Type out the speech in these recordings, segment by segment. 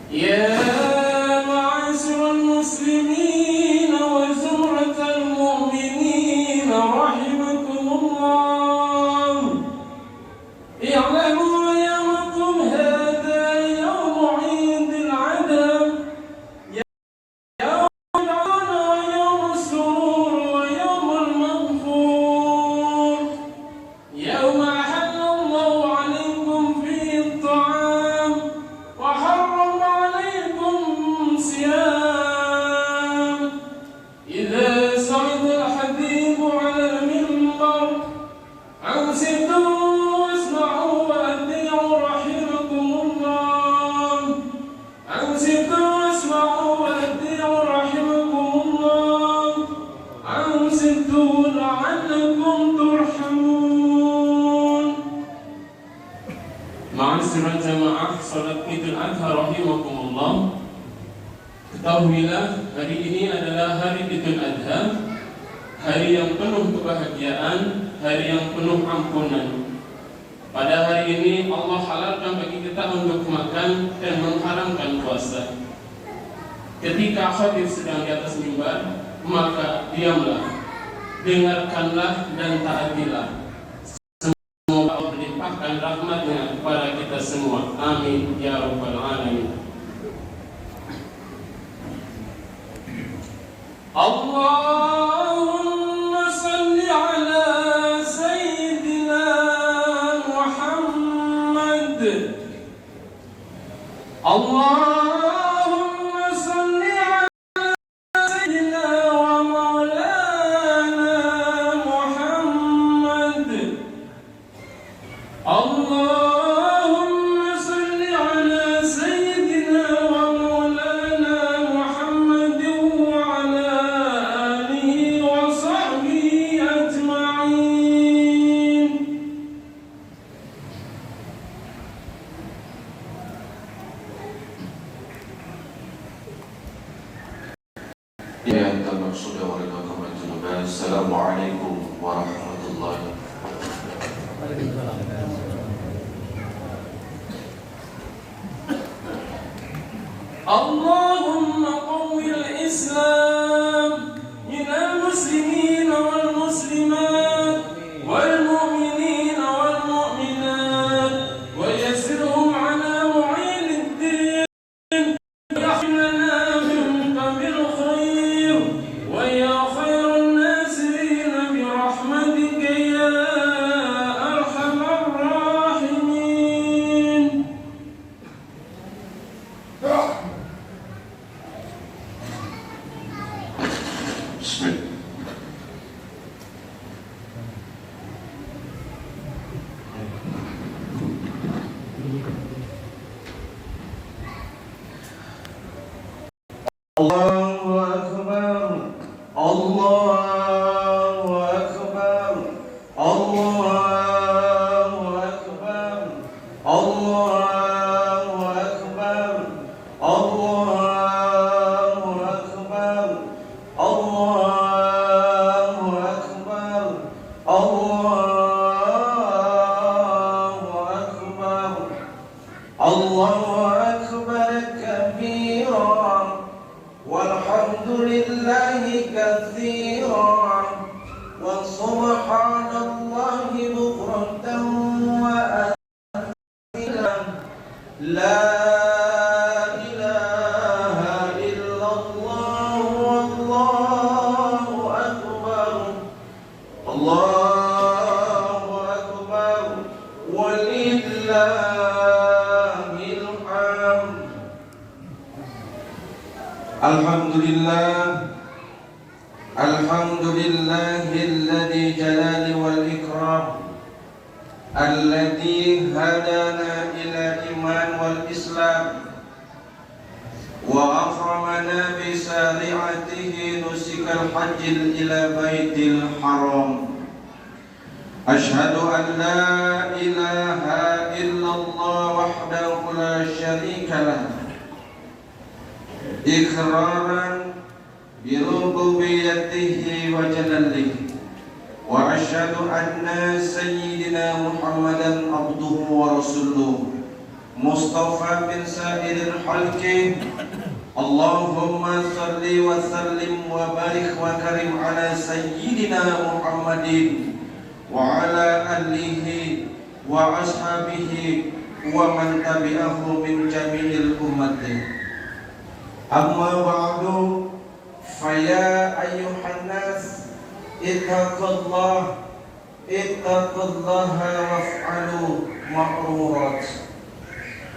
يا معاشر المسلمين وزمرة المؤمنين رحمكم الله، اعلموا يومكم هذا يوم عيد العدم، يوم العون ويوم السرور ويوم المغفور، يوم أحل الله عليكم فيه الطعام وحرم عليكم صيام. إذا صعد الحبيب على المنبر أنصتوا واسمعوا وأطيعوا رحمكم الله، أنصتوا واسمعوا وأطيعوا رحمكم الله، أنصتوا لعلكم ترحمون. Ma'asyiral jamaah salat Idul Adha rahimakumullah. Ketahuilah hari ini adalah hari Idul Adha, hari yang penuh kebahagiaan, hari yang penuh ampunan. Pada hari ini Allah halalkan bagi kita untuk makan dan mengharamkan puasa. Ketika khatib sedang di atas mimbar, maka diamlah, dengarkanlah dan taatilah. Semoga Allah melimpahkan rahmatnya kepada kita semua. Amin ya rabbal alamin. Allahumma salli ala Sayyidina Muhammad. Allahumma salli ala Sayyidina wa Maulana Muhammad. Allahumma salli ala Sayyidina wa Maulana Muhammad wa ala alihi wa sahbihi ajma'in. Ya Allah subhanahu wa ta'ala. Assalamualaikum warahmatullahi wabarakatuh. Allahumma qawwil Islam minal muslimin wal muslimat wal mu'minin wal mu'minat wa yassirhum ala mu'inid din yahmilna minka bil khair wa ya khairan nasirin bi rahmatika ya arhamar rahimin. Bismillah. Allahu Akbar, Allahu Akbar, Allahu Akbar, Allahu Akbar, Allahu Akbar, Allahu Akbar, Allahu Akbar, Allahu Akbar kabira walhamdulillahi katsira wa subhanallahi bukratan wa asila. La ilaha illallah wallahu akbar, Allahu akbar walillahil hamd. Alhamdulillah, alhamdulillahilladzi jalali wal ikram, alladzi hadana ila iman wal islam wa akramana bi syari'atihi nusikal hajjil ila baitil haram. Ashhadu an la ilaha illallah wahdahu la syarika lah, iqraran bi rububiyyatihi wa jalalihi, wa asyhadu anna sayyidina Muhammadan abduhu wa rasuluhu مصطفى من سائر الخلق اللهم صل وسلم وبارك وكرم على سيدنا محمد وعلى آله وأصحابه ومن تبعه من جميع الأمة أما بعد فيا أيها الناس اتقوا الله وافعلوا معروفات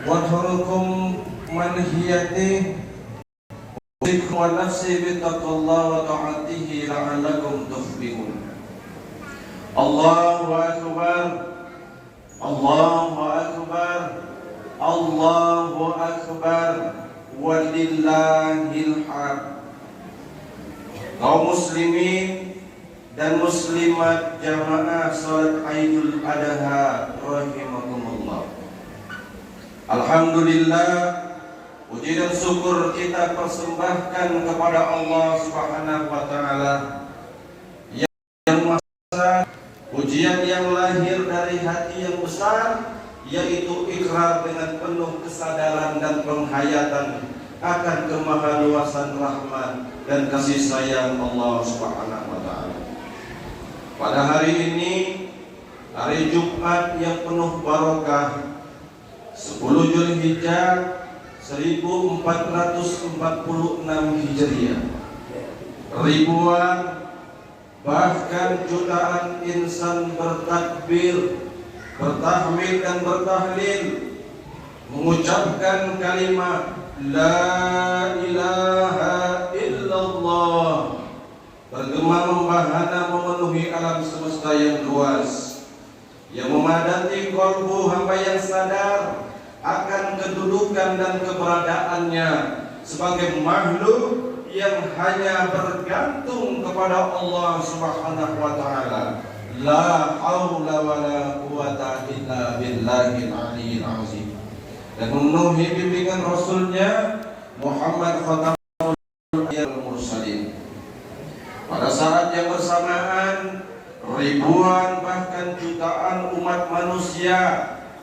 واتركوا منهياته ونفسي بتقوى الله وطاعته لعلكم تفلحون. الله أكبر الله أكبر الله أكبر walillahil hamd. Kaum muslimin dan muslimat jamaah salat Idul Adha rahimakumullah. Alhamdulillah, puji dan syukur kita persembahkan kepada Allah Subhanahu wa taala yang maha. Pujian yang lahir dari hati yang besar, yaitu ikrar dengan penuh kesadaran dan penghayatan akan kemahaluasan rahmat dan kasih sayang Allah Subhanahu wa taala. Pada hari ini, hari Jumat yang penuh barokah, 10 Zulhijjah 1446 Hijriah, ribuan bahkan jutaan insan bertakbir, bertahmid dan bertahlil, mengucapkan kalimat La ilaha illallah, bergema membahana memenuhi alam semesta yang luas, yang memadati kalbu hamba yang sadar akan kedudukan dan keberadaannya sebagai makhluk yang hanya bergantung kepada Allah Subhanahu wa taala. La haula wala quwata illa billahil aliyyil azim. Dan memenuhi bimbingan Rasulnya Muhammad Khatamul Mursalin. Pada saat yang bersamaan, ribuan bahkan jutaan umat manusia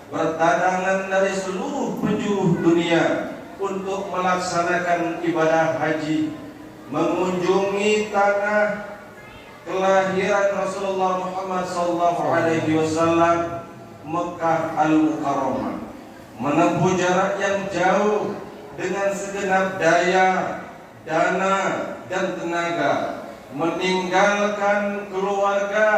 berdatangan dari seluruh penjuru dunia untuk melaksanakan ibadah haji, mengunjungi tanah kelahiran Rasulullah Muhammad SAW, Mekah Al-Mukarramah, menempuh jarak yang jauh dengan segenap daya, dana, dan tenaga, meninggalkan keluarga,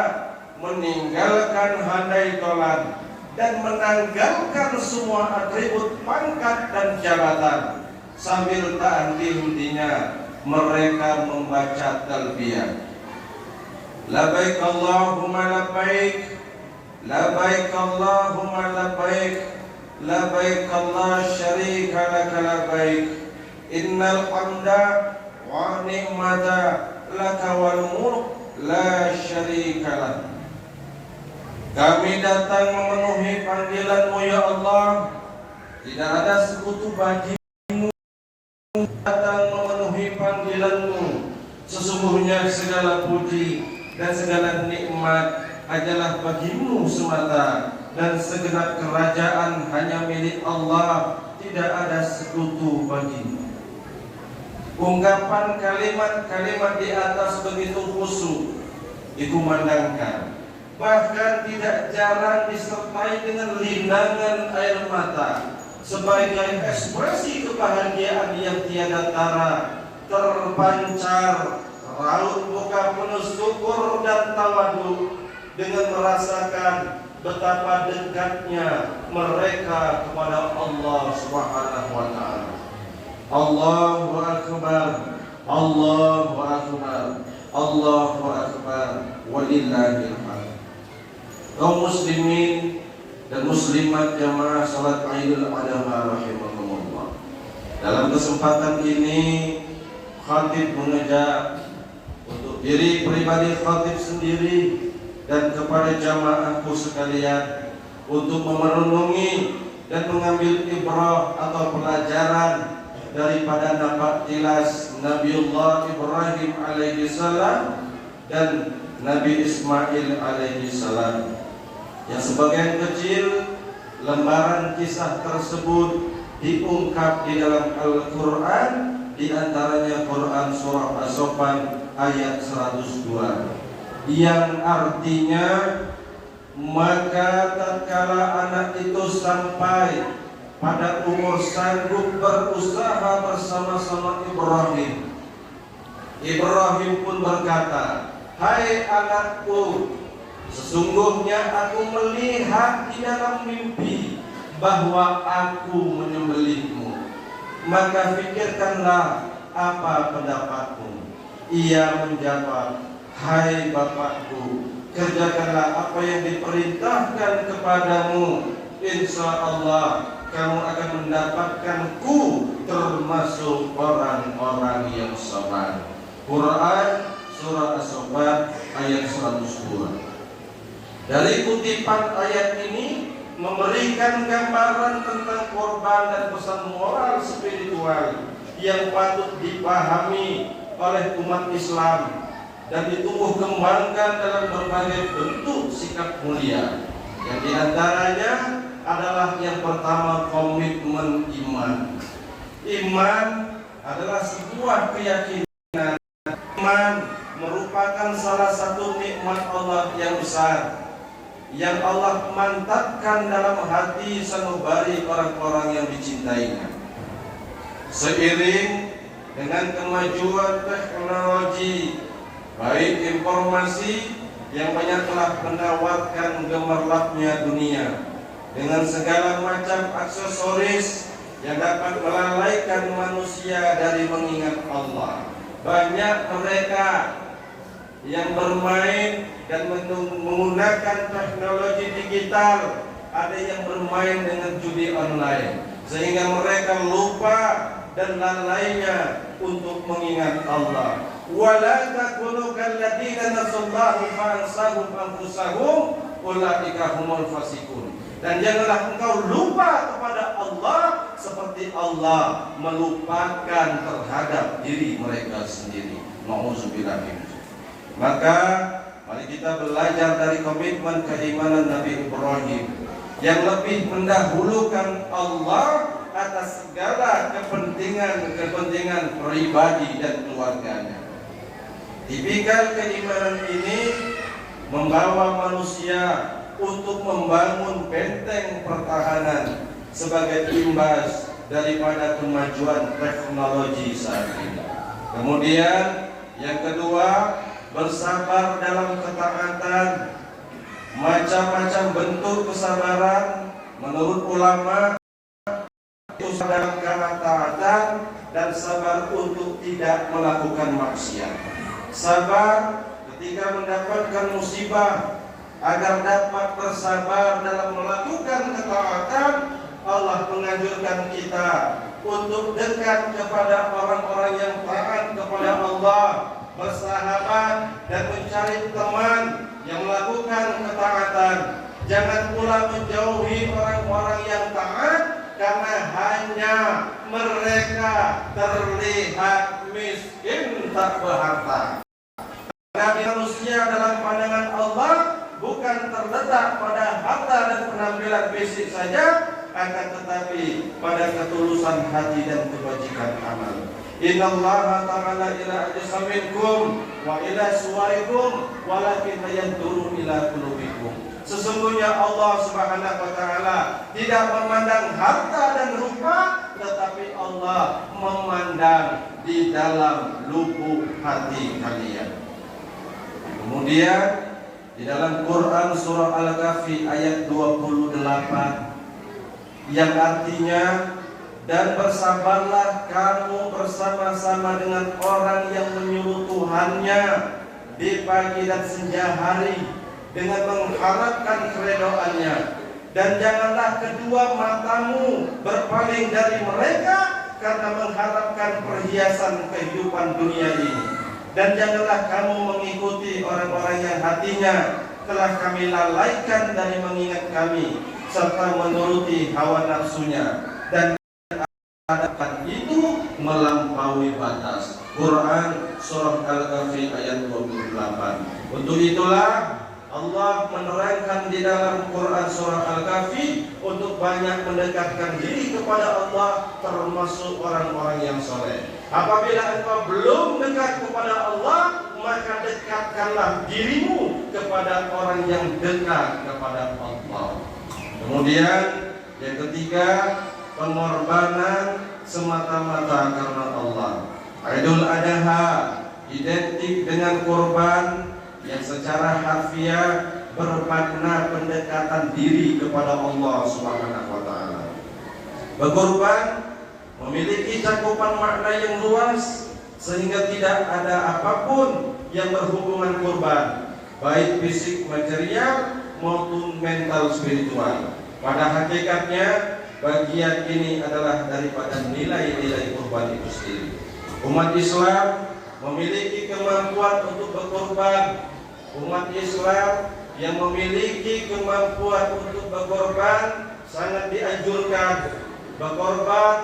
meninggalkan handai tolan, dan menanggalkan semua atribut pangkat dan jabatan. Sambil tak henti-hentinya mereka membaca talbiyah. Labbaik Allahumma labbaik, labbaik Allahumma labbaik, labbaik la syarika laka labbaik, innal hamda wa ni'mata laka wal mulk la syarika lak. Kami datang memenuhi panggilan-Mu ya Allah, tidak ada sekutu bagi-Mu. Datang memenuhi panggilan-Mu, sesungguhnya segala puji dan segala nikmat hanyalah bagi-Mu semata, dan segenap kerajaan hanya milik Allah, tidak ada sekutu bagi-Mu. Ungkapan kalimat-kalimat di atas begitu khusyuk dikumandangkan, bahkan tidak jarang disertai dengan linangan air mata sebagai ekspresi kebahagiaan yang tiada tara, terpancar raut muka penuh syukur dan tawadu dengan merasakan betapa dekatnya mereka kepada Allah Subhanahu wa taala. Allahu akbar, Allahu akbar, Allahu akbar, walillahil hamd. Kaum muslimin dan muslimat jamaah salat Idul Adha rahimakumullah. Dalam kesempatan ini khatib mengajak untuk diri pribadi khatib sendiri dan kepada jamaahku sekalian untuk merenungi dan mengambil ibrah atau pelajaran daripada nampak jelas Nabiullah Ibrahim alaihi salam dan Nabi Ismail alaihi salam, yang sebagian kecil lembaran kisah tersebut diungkap di dalam Al-Quran, di antaranya Quran surah As-Saffat ayat 102, yang artinya maka tatkala anak itu sampai pada umur sanggup berusaha bersama-sama Ibrahim, Ibrahim pun berkata, "Hai anakku, sesungguhnya aku melihat di dalam mimpi bahwa aku menyembelihmu. Maka pikirkanlah apa pendapatmu." Ia menjawab, "Hai bapakku, kerjakanlah apa yang diperintahkan kepadamu. Insya Allah kamu akan mendapatkanku termasuk orang-orang yang sabar." Quran surah As-Saffat ayat 102. Dari kutipan ayat ini memberikan gambaran tentang korban dan pesan moral spiritual yang patut dipahami oleh umat Islam dan ditumbuh kembangkan dalam berbagai bentuk sikap mulia. Yang diantaranya adalah yang pertama, komitmen iman. Iman adalah sebuah keyakinan. Iman merupakan salah satu nikmat Allah yang besar, yang Allah mantapkan dalam hati sanubari orang-orang yang dicintainya. Seiring dengan kemajuan teknologi, baik informasi yang banyak telah menawarkan gemerlapnya dunia dengan segala macam aksesoris yang dapat melalaikan manusia dari mengingat Allah. Banyak mereka yang bermain dan menggunakan teknologi digital, ada yang bermain dengan judi online, sehingga mereka lupa dan lalainya untuk mengingat Allah. Wala takunu kalladzina nasallaha fa ansahum anfusahum ulaika humul fasiqun. Dan janganlah engkau lupa kepada Allah seperti Allah melupakan terhadap diri mereka sendiri. Nauzubillah. Maka mari kita belajar dari komitmen keimanan Nabi Ibrahim yang lebih mendahulukan Allah atas segala kepentingan pribadi dan keluarganya. Tipikal keimanan ini membawa manusia untuk membangun benteng pertahanan sebagai imbas daripada kemajuan teknologi saat ini. Kemudian yang kedua, bersabar dalam ketaatan. Macam-macam bentuk kesabaran menurut ulama itu dalam ketaatan dan sabar untuk tidak melakukan maksiat. Sabar ketika mendapatkan musibah, agar dapat bersabar dalam melakukan ketaatan. Allah menganjurkan kita untuk dekat kepada orang-orang yang taat kepada Allah, bersahabat dan mencari teman yang melakukan ketaatan. Jangan pula menjauhi orang-orang yang taat karena hanya mereka terlihat miskin tak berharta. Karena manusia dalam pandangan Allah bukan terletak pada harta dan penampilan fisik saja, akan tetapi pada ketulusan hati dan kebajikan amal. Innallaha ta'ala ila ajsamikum wa ila suwarikum walakin yanzuru ila qulubikum. Sesungguhnya Allah Subhanahu wa taala tidak memandang harta dan rupa, tetapi Allah memandang di dalam lubuk hati kalian. Kemudian di dalam Quran surah Al-Kahfi ayat 28 yang artinya, dan bersabarlah kamu bersama-sama dengan orang yang menyuruh Tuhannya di pagi dan senja hari dengan mengharapkan keredoannya, dan janganlah kedua matamu berpaling dari mereka karena mengharapkan perhiasan kehidupan dunia ini. Dan janganlah kamu mengikuti orang-orang yang hatinya telah kami lalaikan dari mengingat kami, serta menuruti hawa nafsunya, dan akan itu melampaui batas. Quran surah Al-Kahfi ayat 28. Untuk itulah Allah menerangkan di dalam Quran surah Al-Kahfi untuk banyak mendekatkan diri kepada Allah, termasuk orang-orang yang soleh. Apabila engkau belum dekat kepada Allah, maka dekatkanlah dirimu kepada orang yang dekat kepada Allah. Kemudian yang ketiga, pengorbanan semata-mata karena Allah. Idul Adha identik dengan kurban yang secara harfiah bermakna pendekatan diri kepada Allah Subhanahu wa taala. Berkurban memiliki cakupan makna yang luas sehingga tidak ada apapun yang berhubungan kurban, baik fisik material maupun mental spiritual. Pada hakikatnya bagian ini adalah daripada nilai-nilai kurban itu sendiri. Umat Islam memiliki kemampuan untuk berkorban. Umat Islam yang memiliki kemampuan untuk berkorban sangat dianjurkan berkorban,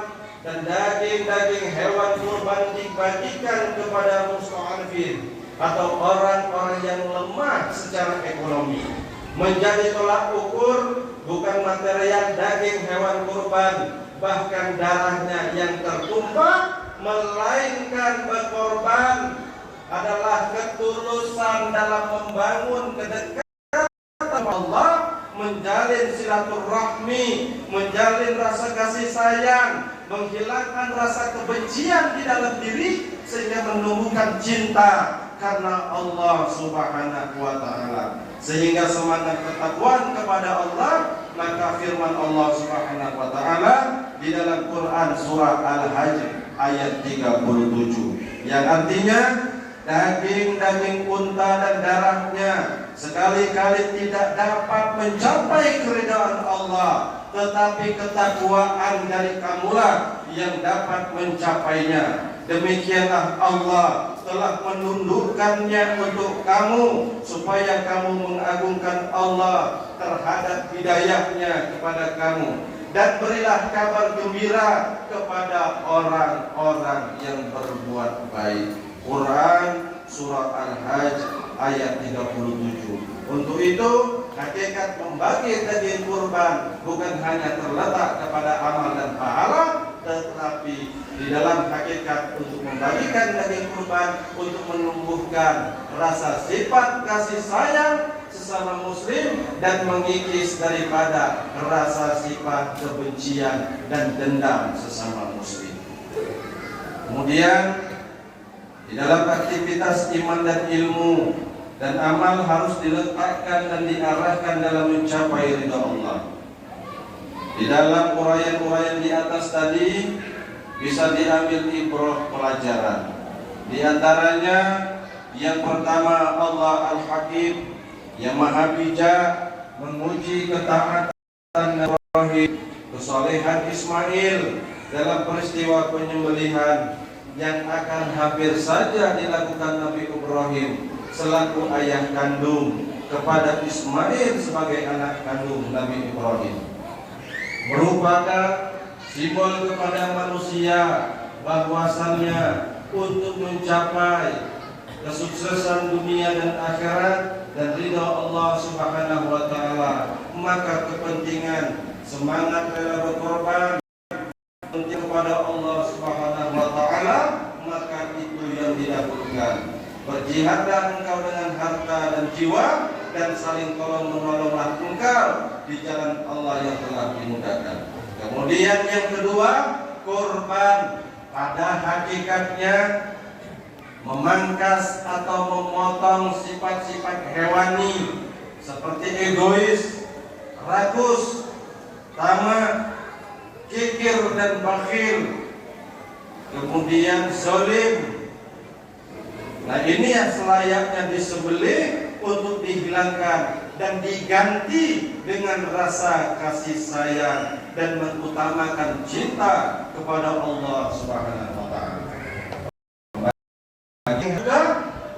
dan daging-daging hewan kurban dibagikan kepada musta'afin atau orang-orang yang lemah secara ekonomi. Menjadi tolak ukur bukan material daging hewan kurban, bahkan darahnya yang tertumpah, melainkan berkorban adalah ketulusan dalam membangun kedekatan Allah, menjalin silaturahmi, menjalin rasa kasih sayang, menghilangkan rasa kebencian di dalam diri, sehingga menumbuhkan cinta karena Allah Subhanahu wa taala, sehingga semangat ketakwaan kepada Allah. Maka firman Allah Subhanahu wa taala di dalam Quran surah Al-Hajj ayat 37 yang artinya daging-daging unta dan darahnya sekali-kali tidak dapat mencapai keridhaan Allah, tetapi ketakwaan dari kamulah yang dapat mencapainya. Demikianlah Allah telah menundukkannya untuk kamu, supaya kamu mengagungkan Allah terhadap hidayahnya kepada kamu. Dan berilah kabar gembira kepada orang-orang yang berbuat baik. Quran surah Al-Hajj ayat 37. Untuk itu hakikat membagi daging kurban bukan hanya terletak kepada amal dan pahala, tetapi di dalam hakikat untuk membagikan daging kurban untuk menumbuhkan rasa sifat kasih sayang sesama muslim dan mengikis daripada rasa sifat kebencian dan dendam sesama muslim. Kemudian di dalam aktivitas iman dan ilmu dan amal harus diletakkan dan diarahkan dalam mencapai ridha Allah. Di dalam uraian-uraian di atas tadi bisa diambil ibrah pelajaran. Di antaranya yang pertama, Allah Al-Hakim yang Maha Bijak menguji ketaatan Ibrahim, kesalehan Ismail dalam peristiwa penyembelihan yang akan hampir saja dilakukan Nabi Ibrahim selaku ayah kandung kepada Ismail sebagai anak kandung Nabi Ibrahim, merupakan simbol kepada manusia bahwasannya untuk mencapai kesuksesan dunia dan akhirat dan ridha Allah Subhanahu wa taala, maka kepentingan semangat rela berkorban kepada Allah Subhanahu wa taala, maka itu yang didahulukan. Berjihadlah engkau dengan harta dan jiwa, dan saling tolong menolonglah engkau di jalan Allah yang telah dimudahkan. Kemudian yang kedua, kurban pada hakikatnya memangkas atau memotong sifat-sifat hewani seperti egois, rakus, tamak, kikir dan bakhil, kemudian zalim. Nah, ini yang selayaknya disembelih untuk dihilangkan dan diganti dengan rasa kasih sayang dan mengutamakan cinta kepada Allah Subhanahu wa taala. Juga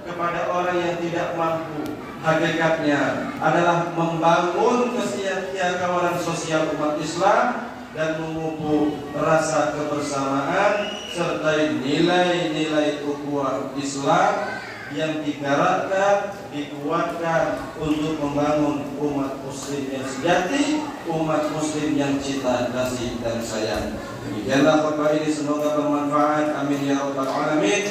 kepada orang yang tidak mampu, hakikatnya adalah membangun kesetiakawanan sosial umat Islam dan memupuk rasa kebersamaan serta nilai-nilai ukhuwah Islam yang digerakkan, dikuatkan untuk membangun umat muslim yang sejati, umat muslim yang cinta, kasih dan sayang. Demikianlah khutbah ini, semoga bermanfaat. Amin ya rabbal alamin.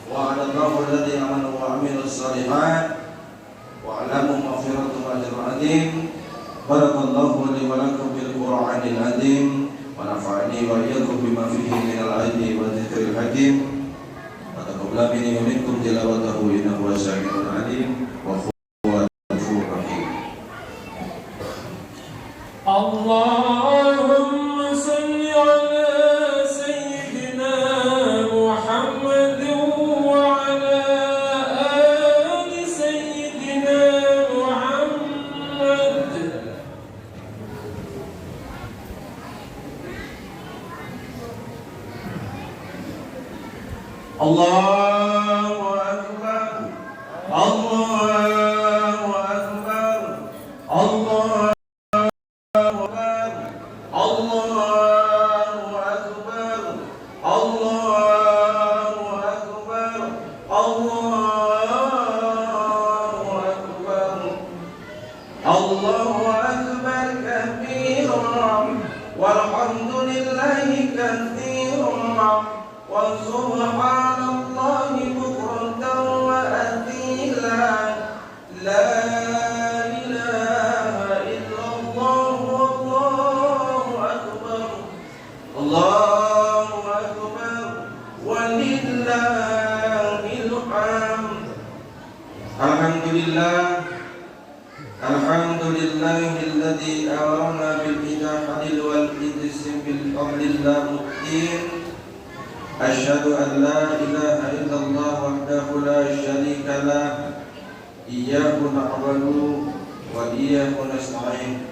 Wa'adallahu alladhi amanu wa amilus shalihat wa'alamu maghfiratu wa ajrun azim. Barakallahu li wa lakum bil Qur'anil azim wa nafa'ani wa iyyakum bima fihi minal ayati wa dzikril hakim. Taqabbal minni wa minkum tilawatahu innahu was-sami'ul 'alim wa huwal ghafurur rahim. Allahumma salli ala sayyidina Muhammad wa ala ali sayyidina Muhammad. Allahu akbar, Allahu akbar, Allahu akbar, Allahu akbar, Allahu akbar, Allahu akbar, Allahu akbar kabiran walhamdulillahi katsiran wa subhanallahi bukratan wa asila. La ilaha illallah wallahu akbar, Allahu akbar walillahil hamd. Alhamdulillah, alhamdulillahilladzi amarna bil ijahadil wal idsim bil fadlillah muqtin. Asyhadu an la ilaha illallah wahdahu la syarika lah. Iyyahu na'budu wa iyyahu nasta'in.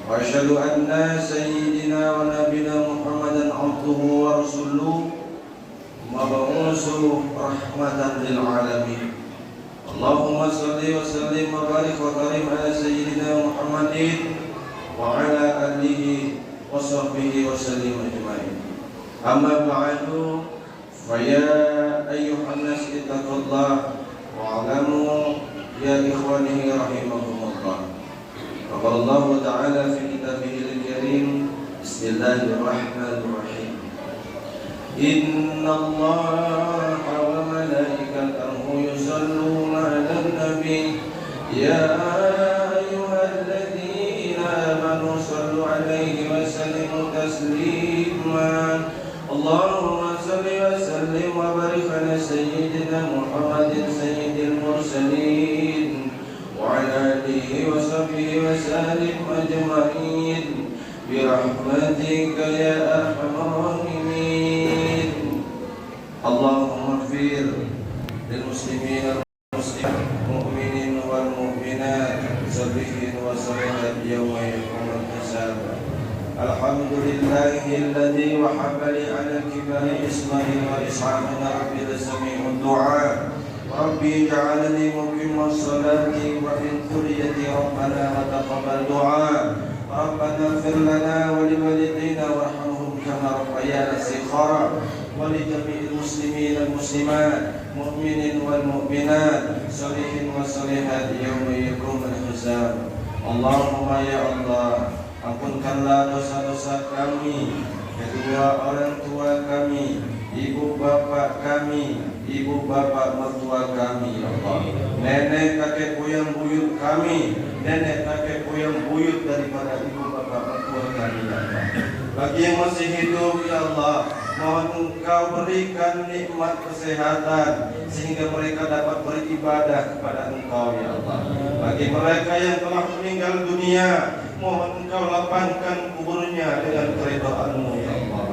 Wa asyhadu anna sayyidina wa nabiyana Muhammadan abduhu wa rasuluhu mab'uusu rahmatan lil alamin. Allahumma salli wa sallim wa barik wa karim ala sayyidina Muhammadin wa ala alihi wa sahbihi wa sallim ajma'in. Amma ba'du, fa ya ayyuhan nas ittaqullah wa'lamu ya ikhwani rahimakumullah. Qala Allah ta'ala fi kitabihil karim, bismillahirrahmanirrahim. Inna Allaha wa malaikatahu yusalluna 'alan nabi ya ayyuhalladzina amanu sallu 'alaihi wa sallimu taslima. Allahumma salli wa sallim wa barik ala sayyidina Muhammadin sayyidil mursalin wa ala alihi wa sahbihi wa sallim ajma'in bi rahmatika ya arhamar rahimin. Allahumma ighfir lil muslimin wal muslimat mu'minin wal mu'minat sabihin wa salihat yawma yaqumul hisab. Alhamdulillahilladzi wahaba li ala kibari Ismail wa Ishaq rabbil sami'ud du'a. Rabbi ja'alni muqimas salati wa min dhurriyyati rabbana wa taqabbal du'a. Rabbana ighfir lana wa li walidayna warhamhum kama rabbayana shighara wa li jami'il muslimin wal muslimat mu'minin wal mu'minat salihin wa salihat yawma yaqumul hisab. Allahumma ya Allah, ampunkanlah dosa-dosa kami, kedua orang tua kami, ibu bapak kami, ibu bapak mertua kami, ya Allah. Nenek kakek buyut buyut kami, nenek kakek buyut buyut daripada ibu bapak mertua kami, ya Allah. Bagi yang masih hidup, ya Allah, mohon Engkau berikan nikmat kesehatan sehingga mereka dapat beribadah kepada Engkau, ya Allah. Bagi mereka yang telah meninggal dunia, mohon Engkau lapangkan kuburnya dengan keridhaan-Mu, ya Allah.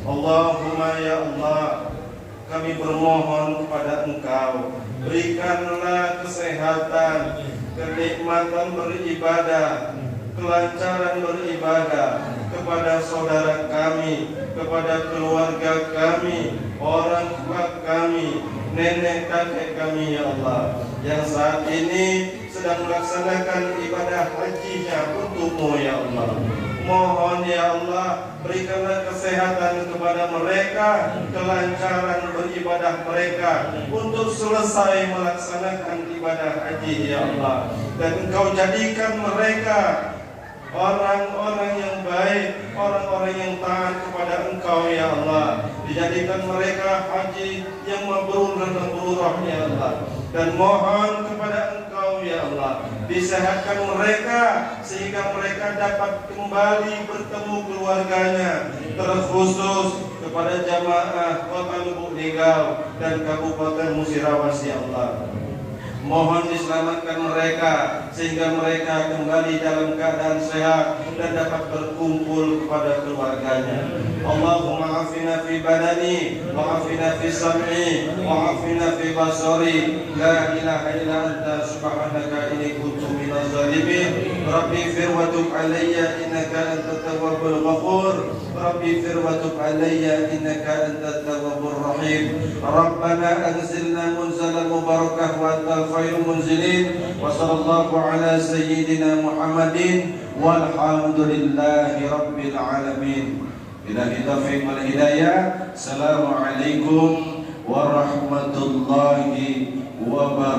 Allahumma ya Allah, kami bermohon kepada Engkau, berikanlah kesehatan, kenikmatan beribadah, kelancaran beribadah kepada saudara kami, kepada keluarga kami, orang tua kami, nenek kakek kami, ya Allah, yang saat ini sedang melaksanakan ibadah hajinya untuk-Mu, ya Allah. Mohon ya Allah, berikanlah kesehatan kepada mereka, kelancaran beribadah mereka untuk selesai melaksanakan ibadah haji ya Allah. Dan Engkau jadikan mereka orang-orang yang baik, orang-orang yang taat kepada Engkau ya Allah. Dijadikan mereka haji yang mabrur dan mabrurah ya Allah. Dan mohon kepada Engkau ya Allah, disehatkan mereka sehingga mereka dapat kembali bertemu keluarganya, terkhusus kepada jamaah Kota Lubuk Linggau dan Kabupaten Musirawas ya Allah. Mohon diselamatkan mereka sehingga mereka kembali dalam keadaan sehat dan dapat berkumpul kepada keluarganya. Allahumma afina fi badani wa afina fi sam'i wa afina fi basari, la ilaha illa anta subhanaka inni kuntu minaz zalimin. Rabbi fir wa tub alayya innaka antat tawwabul ghafur. Rabbi fir wa tub alayya innaka antat tawwabur rahim. Rabbana anzilna munzalan mubarakah wa antal khairu munzilin. Wa sallallahu ala sayyidina Muhammadin walhamdulillahi rabbil alamin. Billahi taufiq wal hidayah. Assalamualaikum warahmatullahi wabarakatuh.